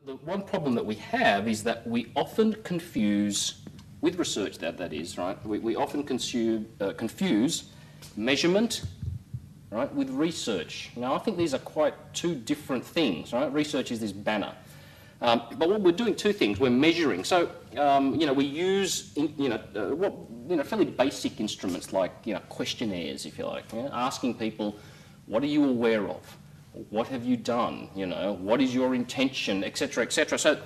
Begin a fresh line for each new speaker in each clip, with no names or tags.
The one problem that we have is that we often confuse, with research that is, right, we often confuse measurement, right, with research. Now, I think these are quite two different things, right? Research is this banner. But what we're doing two things. We're measuring. So, we use, fairly basic instruments like, questionnaires, if you like, asking people, what are you aware of? What have you done? What is your intention, etc., etc. So,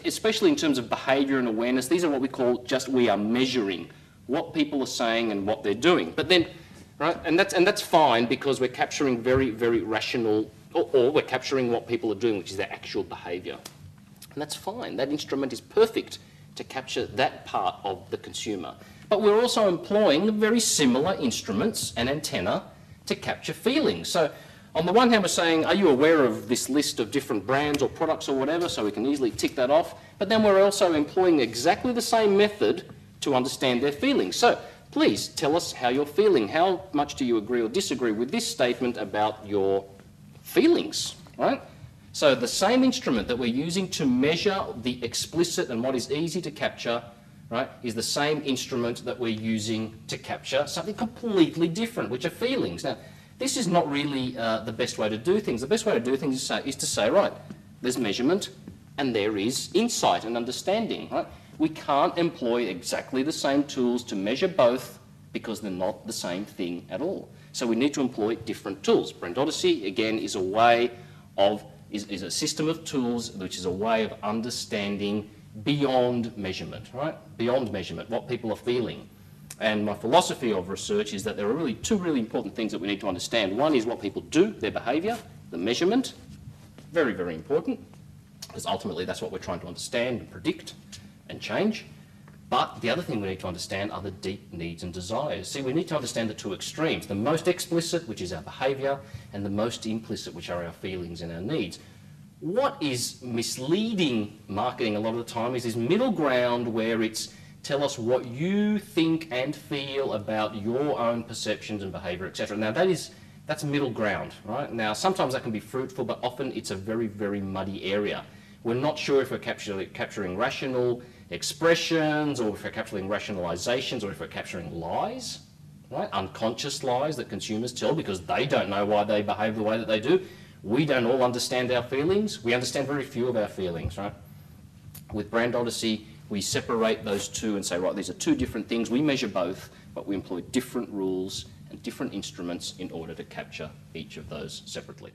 especially in terms of behaviour and awareness, these are what we call we are measuring what people are saying and what they're doing. But then, right, and that's fine because we're capturing very, very rational, or we're capturing what people are doing, which is their actual behaviour. And that's fine. That instrument is perfect to capture that part of the consumer. But we're also employing very similar instruments and antenna to capture feelings. So, on the one hand, we're saying, are you aware of this list of different brands or products or whatever, so we can easily tick that off. But then we're also employing exactly the same method to understand their feelings. So please tell us how you're feeling. How much do you agree or disagree with this statement about your feelings, right? So the same instrument that we're using to measure the explicit and what is easy to capture, right, is the same instrument that we're using to capture something completely different, which are feelings. Now, this is not really the best way to do things. The best way to do things is to say, right, there's measurement and there is insight and understanding. Right? We can't employ exactly the same tools to measure both because they're not the same thing at all. So we need to employ different tools. Brand Odyssey, again, is a way of, is a system of tools which is a way of understanding beyond measurement, right? Beyond measurement, what people are feeling. And my philosophy of research is that there are really two really important things that we need to understand. One is what people do, their behaviour, the measurement, very, very important, because ultimately that's what we're trying to understand and predict and change. But the other thing we need to understand are the deep needs and desires. See, we need to understand the two extremes, the most explicit, which is our behaviour, and the most implicit, which are our feelings and our needs. What is misleading marketing a lot of the time is this middle ground where it's tell us what you think and feel about your own perceptions and behaviour, etc. Now that's middle ground, right? Now sometimes that can be fruitful, but often it's a very, very muddy area. We're not sure if we're capturing rational expressions, or if we're capturing rationalizations, or if we're capturing lies, right? Unconscious lies that consumers tell because they don't know why they behave the way that they do. We don't all understand our feelings. We understand very few of our feelings, right? With Brand Odyssey, we separate those two and say, right, these are two different things. We measure both, but we employ different rules and different instruments in order to capture each of those separately.